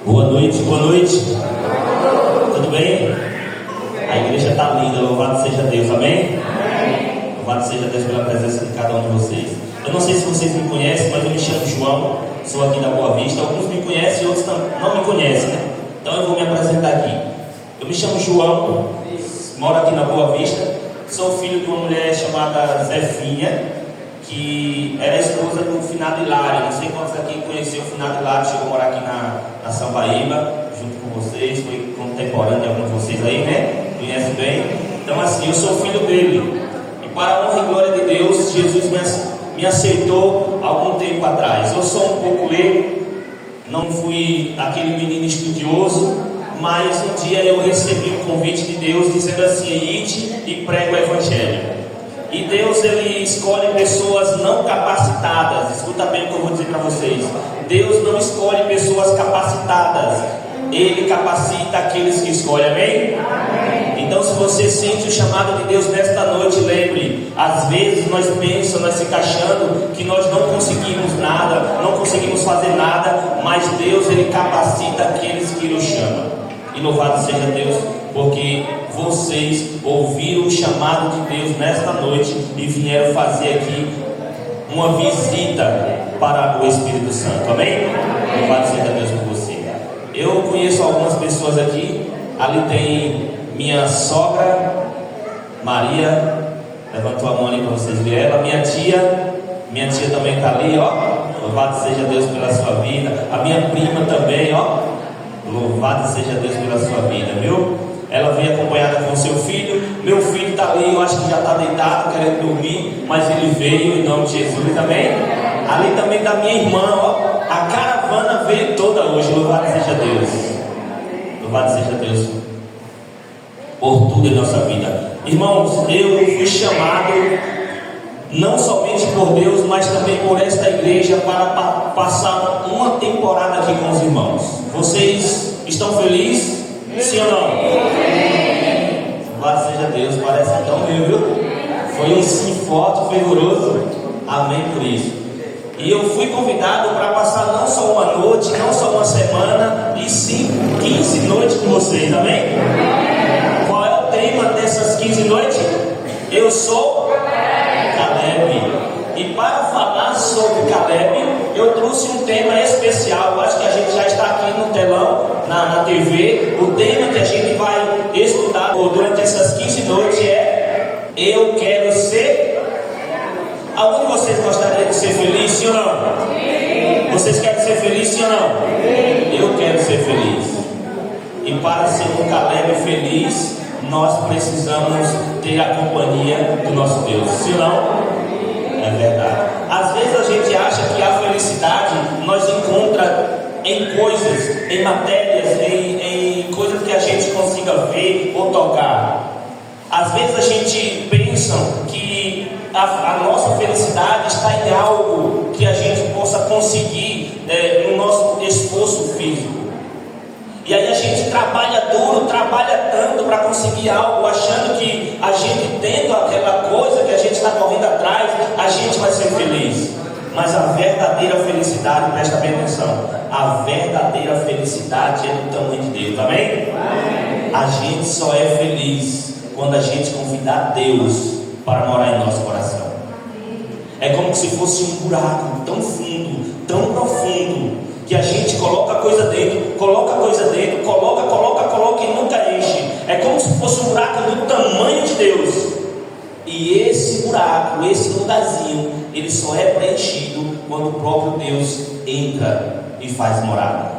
Boa noite, boa noite. Tudo bem? A igreja está linda, louvado seja Deus, amém? Louvado seja Deus pela presença de cada um de vocês. Eu não sei se vocês me conhecem, mas eu me chamo João, sou aqui da Boa Vista. Alguns me conhecem, outros não me conhecem, né? Então eu vou me apresentar aqui. Eu me chamo João, moro aqui na Boa Vista, sou filho de uma mulher chamada Zefinha, que era esposa do finado Hilário. Não sei quantos aqui conheceu o finado Hilário, chegou a morar aqui na Sambaíba, junto com vocês, foi contemporâneo de alguns de vocês aí, né? Conhece bem. Então assim, eu sou filho dele. E para a honra e glória de Deus, Jesus me aceitou algum tempo atrás. Eu sou um pouco leigo, não fui aquele menino estudioso, mas um dia eu recebi um convite de Deus dizendo assim: ide e prega o Evangelho. E Deus, Ele escolhe pessoas não capacitadas. Escuta bem o que eu vou dizer para vocês. Deus não escolhe pessoas capacitadas, Ele capacita aqueles que escolhem, amém? Amém. Então, se você sente o chamado de Deus nesta noite, lembre, às vezes nós pensamos, nós ficamos achando que nós não conseguimos nada, não conseguimos fazer nada, mas Deus, Ele capacita aqueles que o chamam. E louvado seja Deus, porque vocês ouviram o chamado de Deus nesta noite e vieram fazer aqui uma visita para o Espírito Santo, amém? Louvado seja Deus por você. Eu conheço algumas pessoas aqui. Ali tem minha sogra Maria, levantou a mão ali para vocês verem ela. Minha tia também está ali, ó. Louvado seja Deus pela sua vida. A minha prima também, ó. Louvado seja Deus pela sua vida, viu? Ela veio acompanhada com seu filho. Meu filho está ali, eu acho que já está deitado, querendo dormir, mas ele veio em nome de Jesus também. Ali também está minha irmã, ó. A caravana veio toda hoje. Louvado seja Deus. Louvado seja Deus por tudo em nossa vida. Irmãos, eu fui chamado não somente por Deus, mas também por esta igreja para passar uma temporada aqui com os irmãos. Vocês estão felizes? Sim ou não? Louvado seja Deus, parece tão meu, viu? Foi um sim forte, fervoroso. Amém por isso. E eu fui convidado para passar não só uma noite, não só uma semana, e sim 15 noites com vocês, amém? Qual é o tema dessas 15 noites? Eu sou Caleb. E para falar sobre Caleb, eu trouxe um tema especial. Eu acho que a gente já está aqui no telão, na TV. O tema que a gente vai estudar durante essas 15 noites é: eu quero ser. Algum de vocês gostaria de ser feliz, sim ou não? Sim. Vocês querem ser felizes, sim ou não? Sim. Eu quero ser feliz. E para ser um Caleb feliz, nós precisamos ter a companhia do nosso Deus, sim ou não? É verdade. Às vezes a gente acha que a felicidade nós encontramos em coisas, em matérias, em coisas que a gente consiga ver ou tocar. Às vezes a gente pensa que a nossa felicidade está em algo que a gente possa conseguir no nosso esforço físico. E aí a gente trabalha duro, trabalha tanto para conseguir algo, achando que a gente tendo aquela coisa que a gente está correndo atrás, a gente vai ser feliz. Mas a verdadeira felicidade, presta bem atenção, a verdadeira felicidade é do tamanho de Deus, amém? A gente só é feliz quando a gente convidar Deus para morar em nosso coração. É como se fosse um buraco tão fundo, tão profundo, que a gente coloca coisa dentro, coloca e nunca enche. É como se fosse um buraco do tamanho de Deus. E esse buraco, esse lugarzinho, ele só é preenchido quando o próprio Deus entra e faz morada.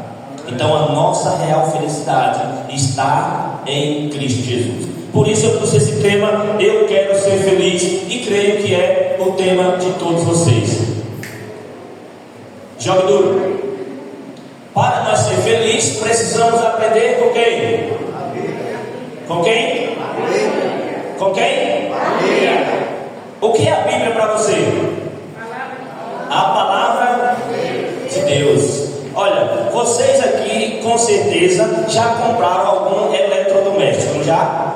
Então a nossa real felicidade está em Cristo Jesus. Por isso eu trouxe esse tema: eu quero ser feliz, e creio que é o tema de todos vocês. Jogue duro. Para nós ser felizes, precisamos aprender com quem? Com quem? Com quem? O que é a Bíblia para você? A palavra de Deus. Olha, vocês aqui com certeza já compraram algum eletrodoméstico, não já?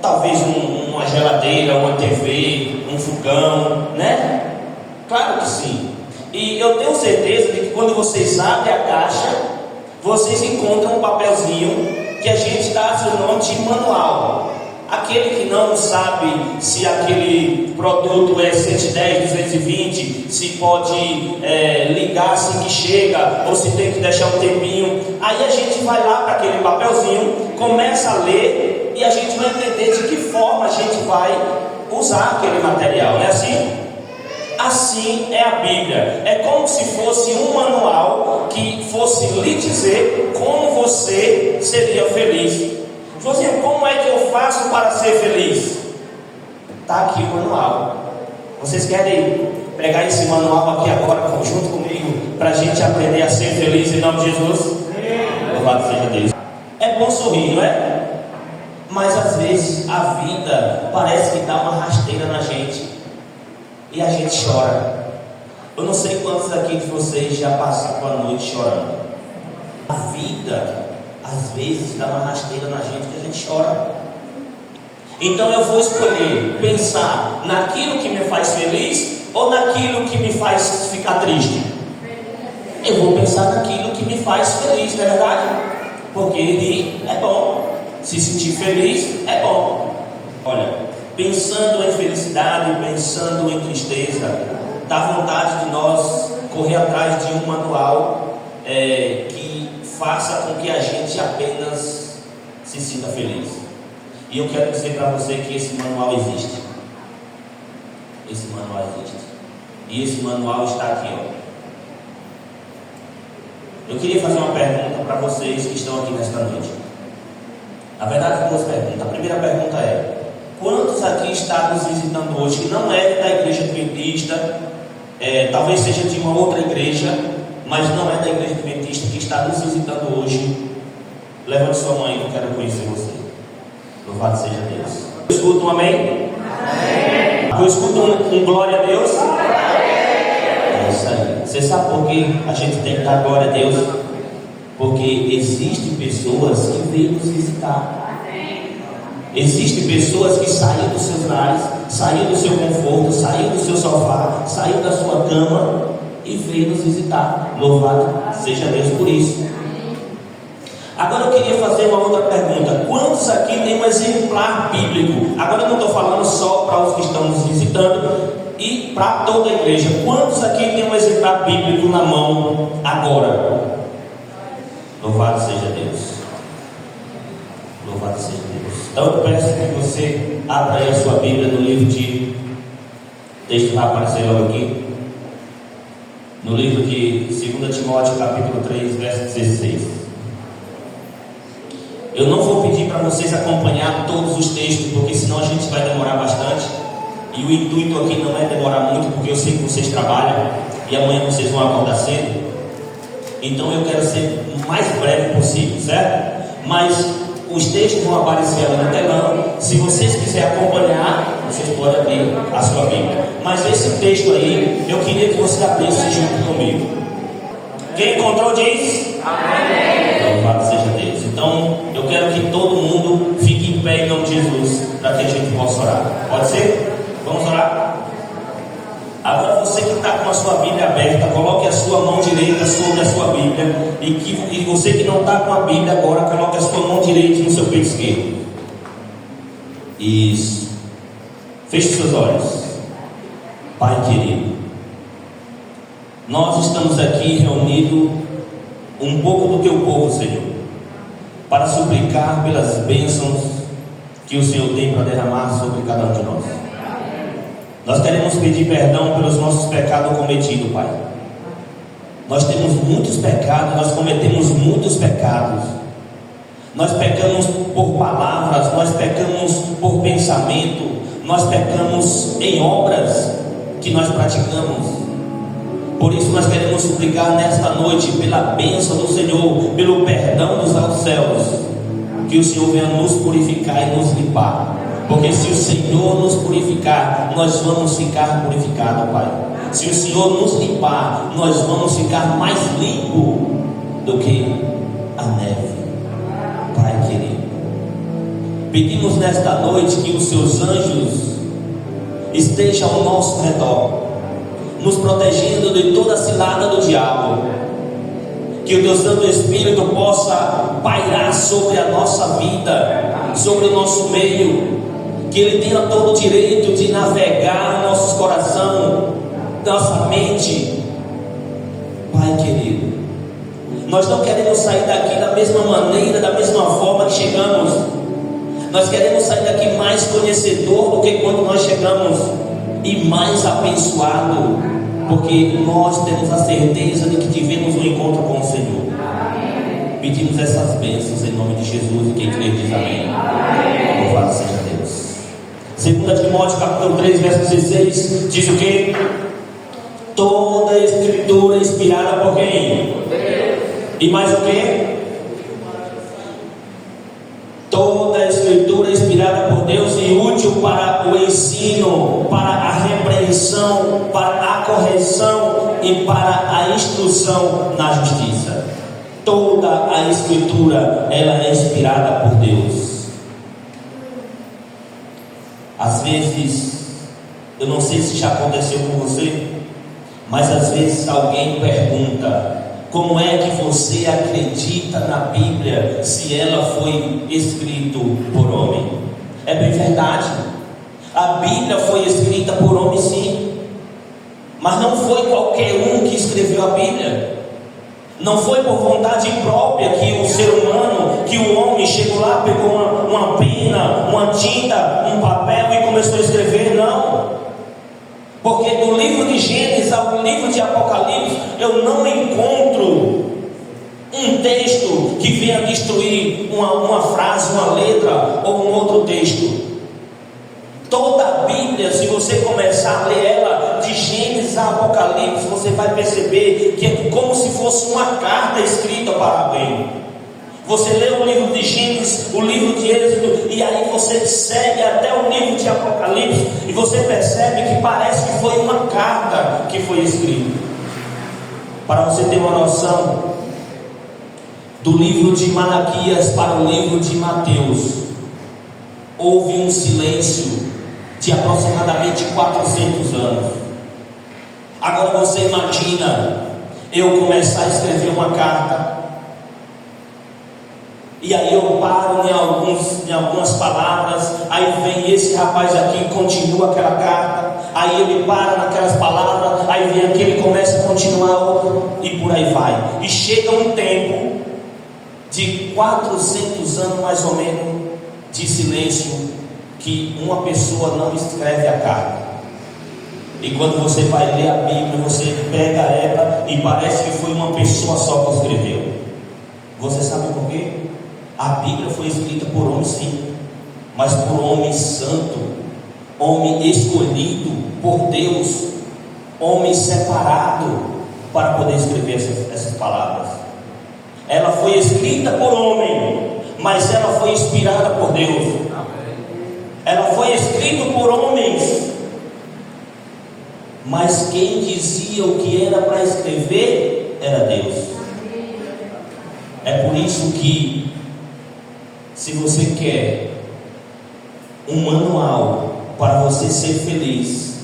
Talvez uma geladeira, uma TV, um fogão, né? Claro que sim. E eu tenho certeza de que quando vocês abrem a caixa, vocês encontram um papelzinho que a gente dá seu nome de manual. Aquele que não sabe se aquele produto é 110, 220, se pode ligar assim que chega, ou se tem que deixar um tempinho. Aí a gente vai lá para aquele papelzinho, começa a ler e a gente vai entender de que forma a gente vai usar aquele material, não é assim? Assim é a Bíblia. É como se fosse um manual que fosse lhe dizer como você seria feliz. Josinho, como é que eu faço para ser feliz? Está aqui o manual. Vocês querem pegar esse manual aqui agora, junto comigo, para a gente aprender a ser feliz em nome de Jesus? Louvado seja Deus. É bom sorrir, não é? Mas às vezes a vida parece que dá uma rasteira na gente e a gente chora. Eu não sei quantos aqui de vocês já passaram a noite chorando. A vida às vezes dá uma rasteira na gente que a gente chora. Então eu vou escolher pensar naquilo que me faz feliz ou naquilo que me faz ficar triste. Eu vou pensar naquilo que me faz feliz, não é verdade? Porque rir é bom, se sentir feliz é bom. Olha, pensando em felicidade, pensando em tristeza, dá vontade de nós correr atrás de um manual que faça com que a gente apenas se sinta feliz. E eu quero dizer para você que esse manual existe. Esse manual existe. E esse manual está aqui, ó. Eu queria fazer uma pergunta para vocês que estão aqui nesta noite. Na verdade, duas perguntas. A primeira pergunta é: quantos aqui estão nos visitando hoje que não é da igreja adventista, talvez seja de uma outra igreja, mas não é da igreja adventista, que está nos visitando hoje? Levante sua mão aí que eu quero conhecer você. Louvado seja Deus. Eu escuto um amém? Amém. Eu escuto um glória a Deus? É isso aí. Você sabe por que a gente tem que dar glória a Deus? Porque existem pessoas que vêm nos visitar. Existem pessoas que saíram dos seus lares, saíram do seu conforto, saíram do seu sofá, saíram da sua cama e veio nos visitar. Louvado seja Deus por isso. Agora eu queria fazer uma outra pergunta: quantos aqui tem um exemplar bíblico? Agora eu não estou falando só para os que estão nos visitando e para toda a igreja. Quantos aqui tem um exemplar bíblico na mão agora? Louvado seja Deus. Louvado seja Deus. Então eu peço que você abra aí a sua Bíblia no livro de... Deixa eu aparecer logo aqui. No livro de 2 Timóteo, capítulo 3, verso 16. Eu não vou pedir para vocês acompanhar todos os textos, porque senão a gente vai demorar bastante. E o intuito aqui não é demorar muito, porque eu sei que vocês trabalham e amanhã vocês vão acordar cedo. Então eu quero ser o mais breve possível, certo? Mas os textos vão aparecer ali no telão. Se vocês quiserem acompanhar, vocês podem abrir a sua Bíblia. Mas esse texto aí, eu queria que você abrisse junto comigo. Quem encontrou diz? Amém. Louvado seja Deus. Então, eu quero que todo mundo fique em pé em nome de Jesus, para que a gente possa orar. Pode ser? Vamos orar? Agora você que está com a sua Bíblia aberta, coloque a sua mão direita sobre a sua Bíblia. E você que não está com a Bíblia agora, coloque a sua mão direita no seu peito esquerdo. Isso. Feche seus olhos. Pai querido, nós estamos aqui reunidos, um pouco do teu povo, Senhor, para suplicar pelas bênçãos que o Senhor tem para derramar sobre cada um de nós. Nós queremos pedir perdão pelos nossos pecados cometidos, Pai. Nós temos muitos pecados, nós cometemos muitos pecados. Nós pecamos por palavras, nós pecamos por pensamento, nós pecamos em obras que nós praticamos. Por isso nós queremos suplicar nesta noite pela bênção do Senhor, pelo perdão dos altos céus, que o Senhor venha nos purificar e nos limpar. Porque se o Senhor nos purificar, nós vamos ficar purificados, Pai. Se o Senhor nos limpar, nós vamos ficar mais limpos do que a neve. Pai querido, pedimos nesta noite que os seus anjos estejam ao nosso redor, nos protegendo de toda a cilada do diabo. que o Deus Santo Espírito possa pairar sobre a nossa vida, sobre o nosso meio, que Ele tenha todo o direito de navegar nossos corações, nossa mente. Pai querido, nós não queremos sair daqui da mesma maneira, da mesma forma que chegamos. Nós queremos sair daqui mais conhecedor do que quando nós chegamos, e mais abençoado, porque nós temos a certeza de que tivemos um encontro com o Senhor. Pedimos essas bênçãos em nome de Jesus, e quem crê diz amém. Louvado seja Deus. 2 Timóteo capítulo 3, verso 16, diz o que? Toda a Escritura é inspirada por quem? E mais o que? Toda a Escritura é inspirada por Deus e útil para o ensino, para a repreensão, para a correção e para a instrução na justiça. Toda a Escritura, ela é inspirada por Deus. Às vezes, eu não sei se já aconteceu com você, mas às vezes alguém pergunta: como é que você acredita na Bíblia se ela foi escrita por homem? É bem verdade, a Bíblia foi escrita por homem sim, mas não foi qualquer um que escreveu a Bíblia. Não foi por vontade própria que o ser humano, que o homem chegou lá, pegou uma pena, uma tinta, um papel e começou a escrever. Não, porque do livro de Gênesis ao livro de Apocalipse eu não encontro um texto que venha destruir uma frase, uma letra ou um outro texto. Toda a Bíblia, se você começar a ler ela de Gênesis a Apocalipse, você vai perceber que é como se fosse uma carta escrita para alguém. Você lê o livro de Gênesis, o livro de Êxodo, e aí você segue até o livro de Apocalipse, e você percebe que parece que foi uma carta que foi escrita. Para você ter uma noção, do livro de Malaquias para o livro de Mateus, houve um silêncio de aproximadamente 400 anos. Agora você imagina eu começar a escrever uma carta, e aí eu paro em algumas palavras, aí vem esse rapaz aqui e continua aquela carta, aí ele para naquelas palavras, aí vem aquele e começa a continuar outro, e por aí vai. E chega um tempo de 400 anos mais ou menos de silêncio, que uma pessoa não escreve a carta. E quando você vai ler a Bíblia, você pega ela e parece que foi uma pessoa só que escreveu. Você sabe por quê? A Bíblia foi escrita por homem sim, mas por homem santo, homem escolhido por Deus, homem separado para poder escrever essas palavras. Ela foi escrita por homem, mas ela foi inspirada por Deus. Ela foi escrita por homens, mas quem dizia o que era para escrever era Deus. É por isso que, se você quer um manual para você ser feliz,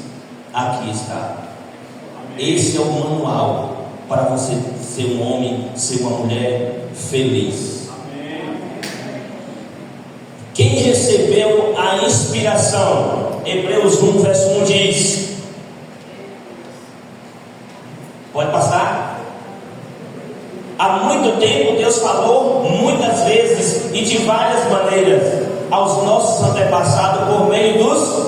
aqui está. Esse é o manual para você ser um homem, ser uma mulher feliz. Quem recebeu a inspiração? Hebreus 1, verso 1 diz. Pode passar? Há muito tempo Deus falou muitas vezes e de várias maneiras aos nossos antepassados por meio dos...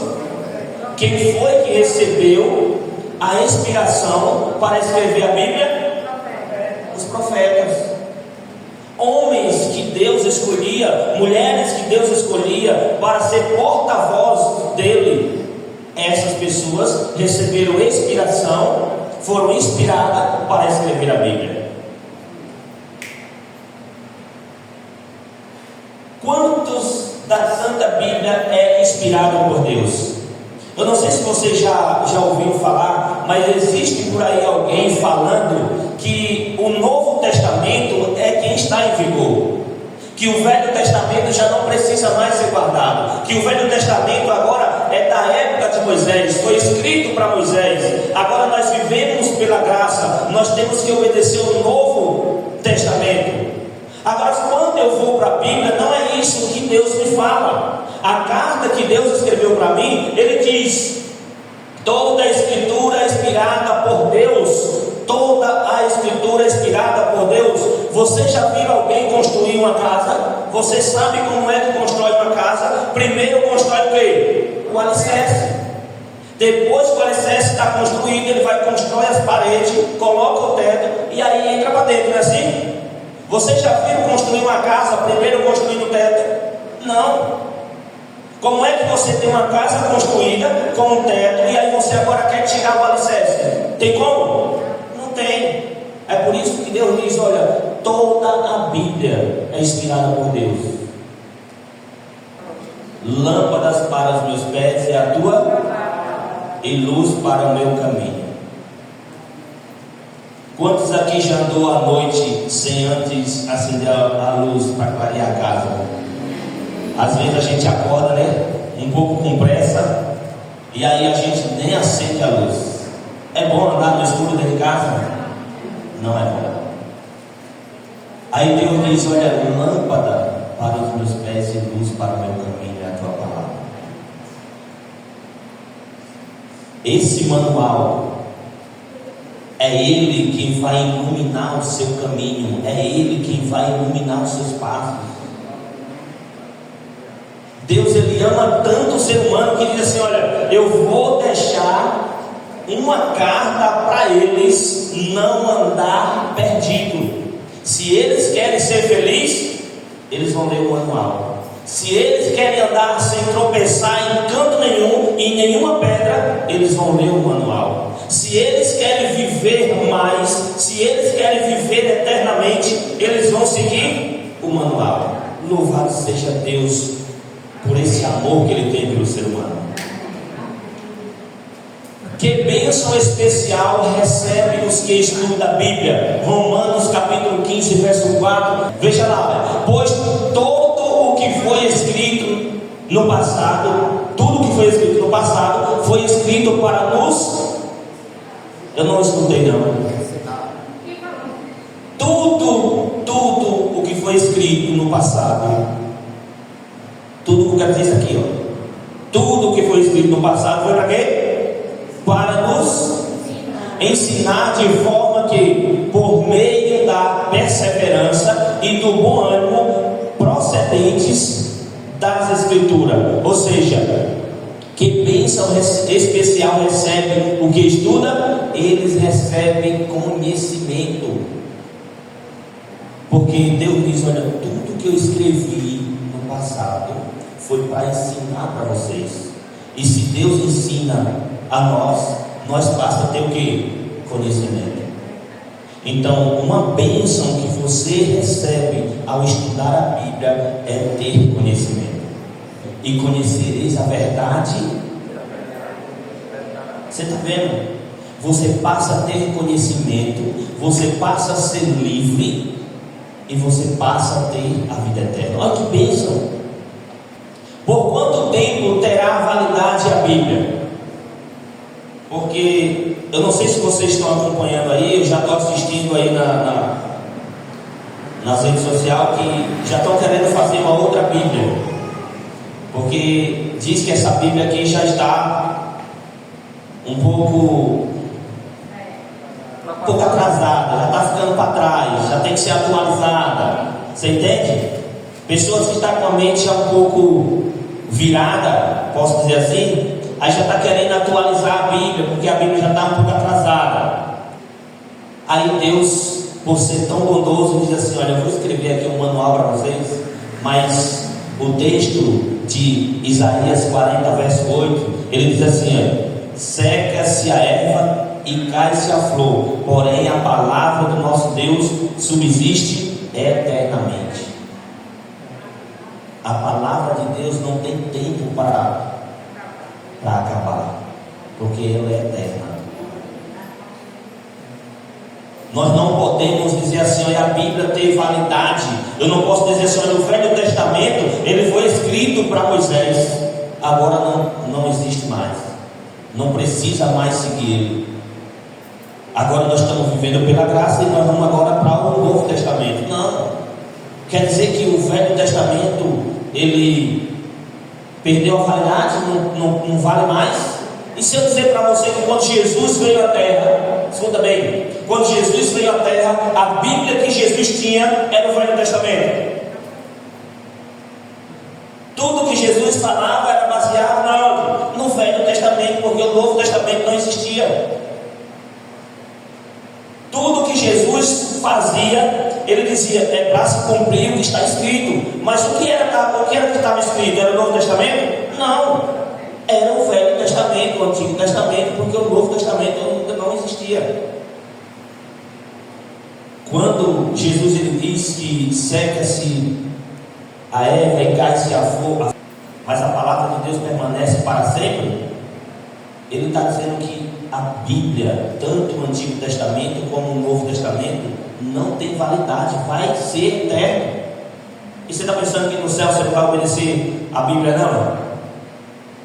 Quem foi que recebeu a inspiração para escrever a Bíblia? Os profetas. Homens que Deus escolhia, mulheres que Deus escolhia para ser porta-voz dele. Essas pessoas receberam inspiração, foram inspiradas para escrever a Bíblia. Quantos da Santa Bíblia é inspirado por Deus? Eu não sei se você já ouviu falar, mas existe por aí alguém falando que o Novo Testamento é quem está em vigor, que o Velho Testamento já não precisa mais ser guardado, que o Velho Testamento agora é da época de Moisés, foi escrito para Moisés. Agora nós vivemos pela graça, nós temos que obedecer o Novo Testamento. eu vou para a Bíblia, não é isso que Deus me fala. A carta que Deus escreveu para mim, Ele diz: toda a Escritura é inspirada por Deus. Toda a Escritura é inspirada por Deus. Você já viu alguém construir uma casa? Você sabe como é que constrói uma casa? Primeiro constrói o quê? O alicerce. Depois que o alicerce está construído, ele vai constrói as paredes, coloca o teto e aí entra para dentro, não é assim? Você já viu construir uma casa primeiro construindo o teto? Não. Como é que você tem uma casa construída com um teto e aí você agora quer tirar o alicerce? Tem como? Não tem. É por isso que Deus diz: olha, toda a Bíblia é inspirada por Deus. Lâmpadas para os meus pés é a tua e luz para o meu caminho. Quantos aqui já andou à noite sem antes acender a luz para clarear a casa? Às vezes a gente acorda, né? Um pouco com pressa, e aí a gente nem acende a luz. É bom andar no escuro dentro de casa? Não é bom. Aí Deus diz: olha, lâmpada para os meus pés e luz para o meu caminho é a tua palavra. Esse manual é Ele quem vai iluminar o seu caminho, é Ele quem vai iluminar os seus passos. Deus, Ele ama tanto o ser humano que diz assim: olha, eu vou deixar uma carta para eles não andar perdido. Se eles querem ser felizes, eles vão ler o manual. Se eles querem andar sem tropeçar em canto nenhum, em nenhuma pedra, eles vão ler o manual. Se eles querem viver mais, se eles querem viver eternamente, eles vão seguir o manual. Louvado seja Deus por esse amor que Ele tem pelo ser humano. Que bênção especial recebem os que estudam a Bíblia. Romanos capítulo 15, verso 4. Veja lá: pois todo o que foi escrito no passado, tudo que foi escrito no passado, foi escrito para nos... Eu não escutei não. Tudo o que foi escrito no passado, tudo que eu quero dizer aqui, ó. Tudo o que foi escrito no passado foi para quê? Para nos ensinar de forma que, por meio da perseverança e do bom ânimo procedentes das Escrituras. Ou seja, que bênção especial recebe o que estuda? Eles recebem conhecimento. Porque Deus diz: olha, tudo que eu escrevi no passado foi para ensinar para vocês. E se Deus ensina a nós passa a ter o que? Conhecimento. Então, uma bênção que você recebe ao estudar a Bíblia é ter conhecimento. E conhecereis a verdade. Você está vendo? Você passa a ter conhecimento, você passa a ser livre e você passa a ter a vida eterna. Olha que bênção! Por quanto tempo terá validade a Bíblia? Porque eu não sei se vocês estão acompanhando aí, eu já estou assistindo aí nas redes sociais que já estão querendo fazer uma outra Bíblia, porque diz que essa Bíblia aqui já está um pouco atrasada, já está ficando para trás, já tem que ser atualizada. Você entende? Pessoas que estão com a mente já um pouco virada, posso dizer assim, aí já está querendo atualizar a Bíblia, porque a Bíblia já está um pouco atrasada. Aí Deus, por ser tão bondoso, diz assim: olha, eu vou escrever aqui um manual para vocês, mas o texto de Isaías 40, verso 8, ele diz assim: olha, seca-se a erva e cai-se a flor, porém a palavra do nosso Deus subsiste eternamente. A palavra de Deus não tem tempo para acabar, porque ela é eterna. Nós não podemos dizer assim: olha, a Bíblia tem validade. Eu não posso dizer assim: olha, o Velho Testamento ele foi escrito para Moisés, agora não existe mais, não precisa mais seguir ele. Agora nós estamos vivendo pela graça e nós vamos agora para o Novo Testamento. Não, Quer dizer que o Velho Testamento ele perdeu a validade, não vale mais? E se eu dizer para você que quando Jesus veio à Terra, escuta bem, quando Jesus veio à Terra, a Bíblia que Jesus tinha era o Velho Testamento. Tudo que Jesus falava era baseado no Velho Testamento, porque o Novo Testamento não existia. Tudo que Jesus fazia, ele dizia, é para se cumprir o que está escrito. Mas o que era que estava escrito? Era o Novo Testamento? Não, era o Velho Testamento, o Antigo Testamento, porque o Novo Testamento ainda não existia. Quando Jesus ele diz que seca-se a erva e cai-se a flor, mas a palavra de Deus permanece para sempre, ele está dizendo que a Bíblia, tanto o Antigo Testamento como o Novo Testamento, não tem validade, vai ser eterno. E você está pensando que no céu você não vai obedecer a Bíblia, não?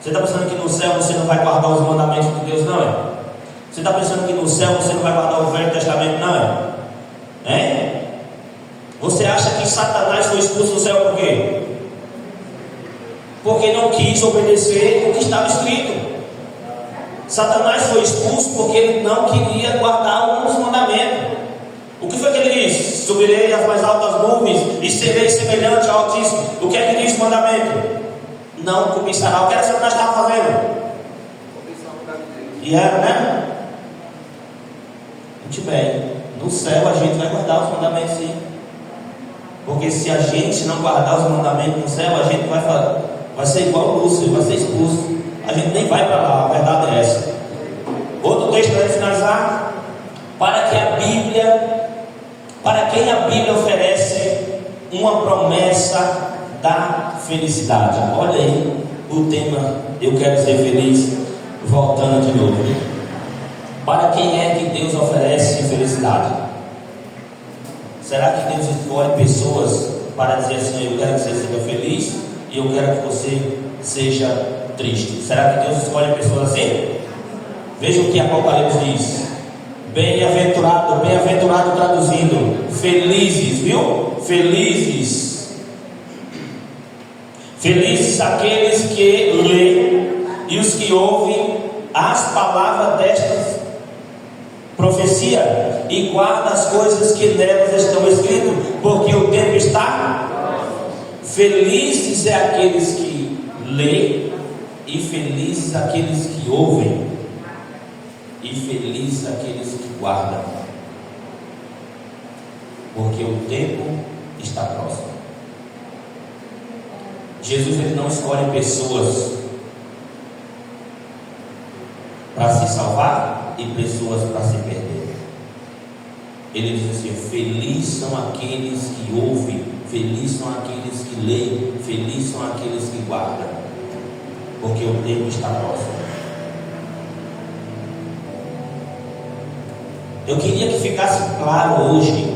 Você está pensando que no céu você não vai guardar os mandamentos de Deus, não é? Você está pensando que no céu você não vai guardar o Velho Testamento, não é? Você acha que Satanás foi expulso do céu por quê? Porque não quis obedecer o que estava escrito. Satanás foi expulso porque ele não queria guardar os mandamentos. O que foi que ele disse? Subirei às mais altas nuvens e serei semelhante ao Altíssimo. O que é que diz o mandamento? Não cobiçará. O que era que Satanás estava fazendo? E era, né? Muito bem. No céu a gente vai guardar os mandamentos, sim. Porque se a gente não guardar os mandamentos no céu, a gente vai ser igual o Lúcio, vai ser expulso. A gente nem vai para lá, a verdade é essa. Outro texto para finalizar. Para quem a Bíblia oferece uma promessa da felicidade. Olha aí o tema, eu quero ser feliz, voltando de novo. Para quem é que Deus oferece felicidade? Será que Deus escolhe pessoas para dizer assim, eu quero que você seja feliz e eu quero que você seja triste? Será que Deus escolhe pessoas assim? Veja o que Apocalipse diz. Bem-aventurado traduzindo, felizes, viu? Felizes aqueles que leem e os que ouvem as palavras destas profecia e guardam as coisas que nelas estão escritas, porque o tempo está. Felizes é aqueles que leem e felizes aqueles que ouvem e felizes aqueles que guardam, porque o tempo está próximo. Jesus ele não escolhe pessoas para se salvar e pessoas para se perder. Ele diz assim: felizes são aqueles que ouvem, felizes são aqueles que leem, felizes são aqueles que guardam, porque o tempo está próximo. Eu queria que ficasse claro hoje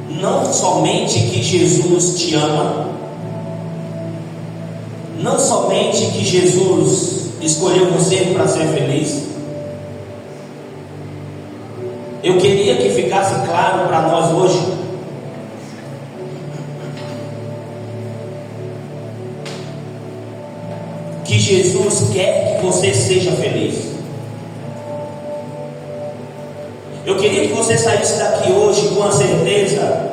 não somente que Jesus te ama, não somente que Jesus escolheu você para ser feliz. Eu queria que ficasse claro para nós hoje que Jesus quer que você seja feliz. Eu queria que você saísse daqui hoje com a certeza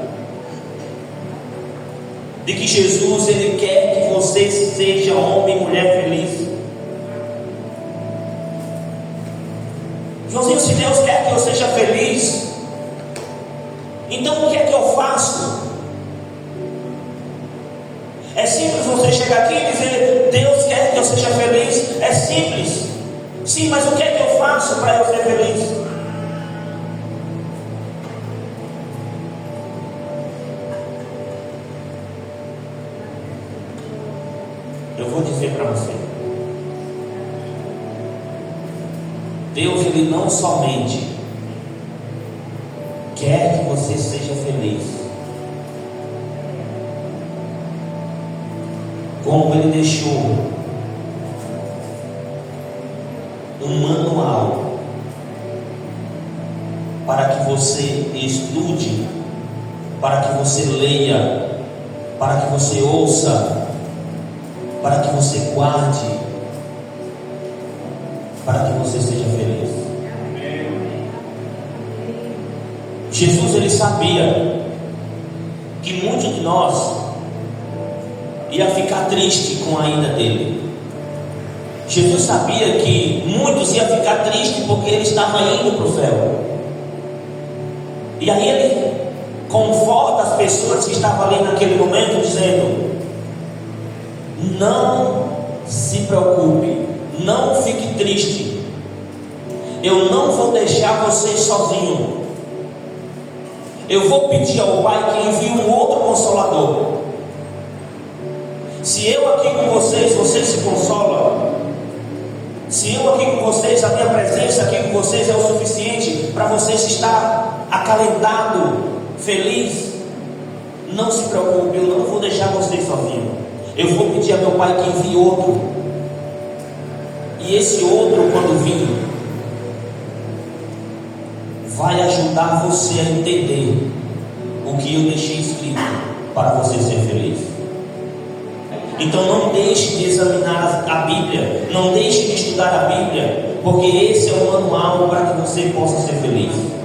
de que Jesus ele quer que você seja homem e mulher feliz. Joãozinho, se Deus quer que eu seja feliz, então o que é que eu faço? É simples você chegar aqui e dizer: Deus quer que eu seja feliz. É simples. Sim, mas o que é que eu faço para eu ser feliz? Eu vou dizer para você: Deus ele não somente quer que você seja feliz, como ele deixou um manual para que você estude, para que você leia, para que você ouça, para que você guarde, para que você seja feliz. Jesus, ele sabia que muitos de nós ia ficar triste com a ida dele. Jesus sabia que muitos iam ficar tristes porque ele estava indo para o céu. E aí ele conforta as pessoas que estavam ali naquele momento, dizendo: não se preocupe, não fique triste, eu não vou deixar vocês sozinhos. Eu vou pedir ao Pai que envie um outro Consolador. Se eu aqui com vocês, vocês se consolam. Se eu aqui com vocês, a minha presença aqui com vocês é o suficiente para vocês estar acalentado, feliz, não se preocupe, eu não vou deixar vocês sozinhos. Eu vou pedir a meu Pai que envie outro. E esse outro, quando vir, vai ajudar você a entender o que eu deixei escrito para você ser feliz. Então não deixe de examinar a Bíblia, não deixe de estudar a Bíblia, porque esse é o manual para que você possa ser feliz.